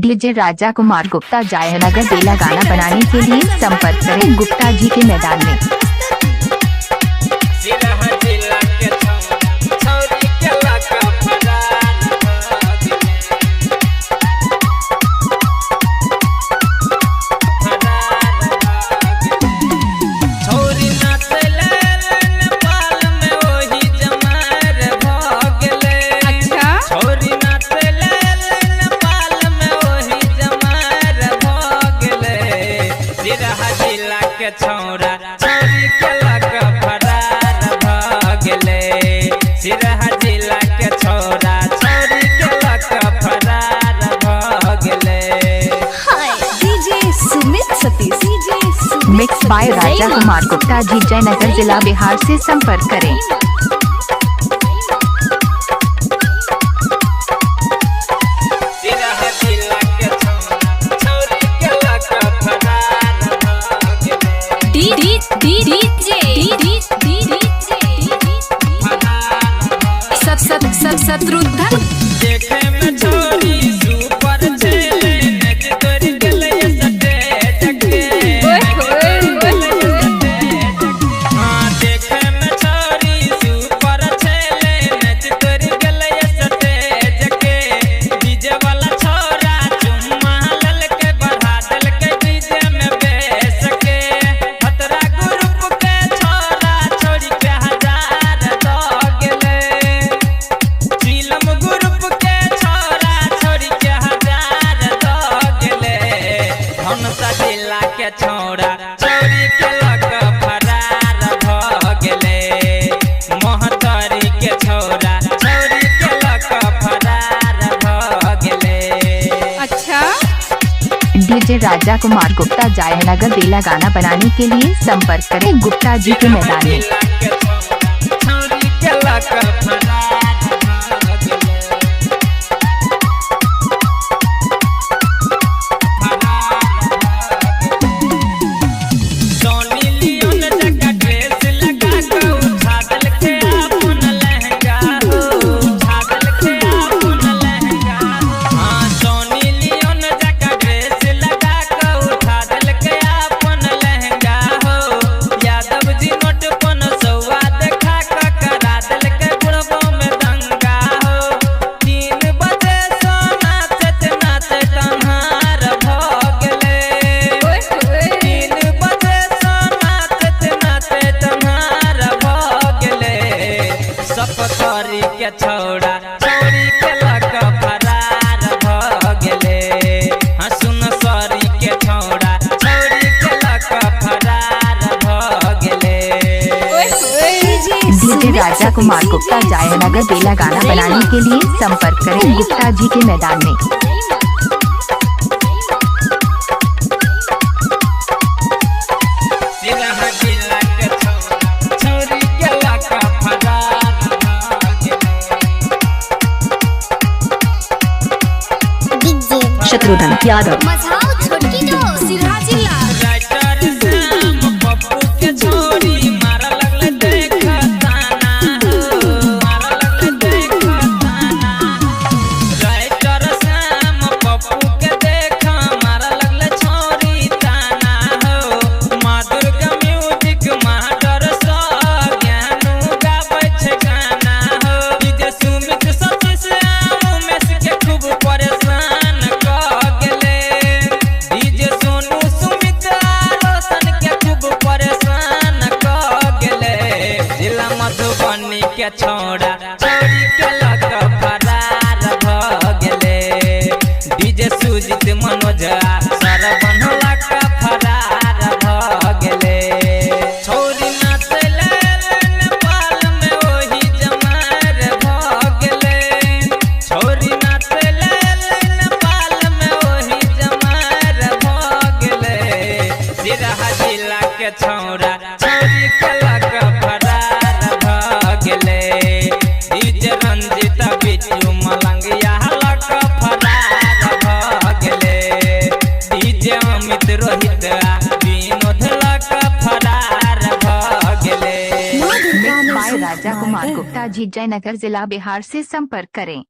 DJ राजा कुमार गुप्ता जयनगर बेला गाना बनाने के लिए संपर्क करें गुप्ता जी के मैदान में। छौरा छौरी के लक फरार भ गेले। सिरहा जिला के छौरा छौरी के लक फरार भ गेले। DJ Sumit Satish mix by Raja Kumar Gupta ji Jaynagar जिला बिहार से संपर्क करें। शत्रुघ्न देखे में छोरी सुपर चले नच कर गले सटे जगे। हां देखे में छोरी सुपर चले नच कर गले सटे जगे। डीजे वाला छोरा चुम्मा ललके बढ़ा दल के डीजे में बेस के। खतरा ग्रुप के छोरा छोड़ी के हजार दो गेले। झिलम ग्रुप के छोरा छोड़ी के हजार दो गेले। हमसा जिला के छोरा छोरी के लक फरार भ गेले। मोहतरी के छोरा छोरी के लक फरार भ गेले। अच्छा डीजे राजा कुमार गुप्ता जयनगर बेला गाना बनाने के लिए संपर्क करें गुप्ता जी के मैदान में। छोरी के लक फरार सपतरी के छौड़ा छोरी के लक फरार भ गेले। हसुन सरी के छौड़ा छोरी के लक फरार भ गेले। डीजे राजा कुमार गुप्ता जयनगर बेला गाना बनाने के लिए संपर्क करें गुप्ता जी के मैदान में। शत्रुघ्न यादव मझाओ छोटकी जो सिरहा जिला मधुबनी के छौड़ा छोरी के लक फरार भ गेले। डीजे सुजीत मनोज सरवन लक फरार भ गेले। छोरी नाचले नेपाल में ओही जमार भ गेले। छोरी नाचले नेपाल में ओही जमार भ गेले। सिरहा जिला के छौड़ा छोरी के लक फरार भ गेले। डीजे रंजित बिट्टू मलंगिया लक फरार भ गेले। डीजे अमित रोहित विनोद लक फरार भ गेले। मिक्स बाय राजा कुमार गुप्ता जी जयनगर जिला बिहार से संपर्क करें।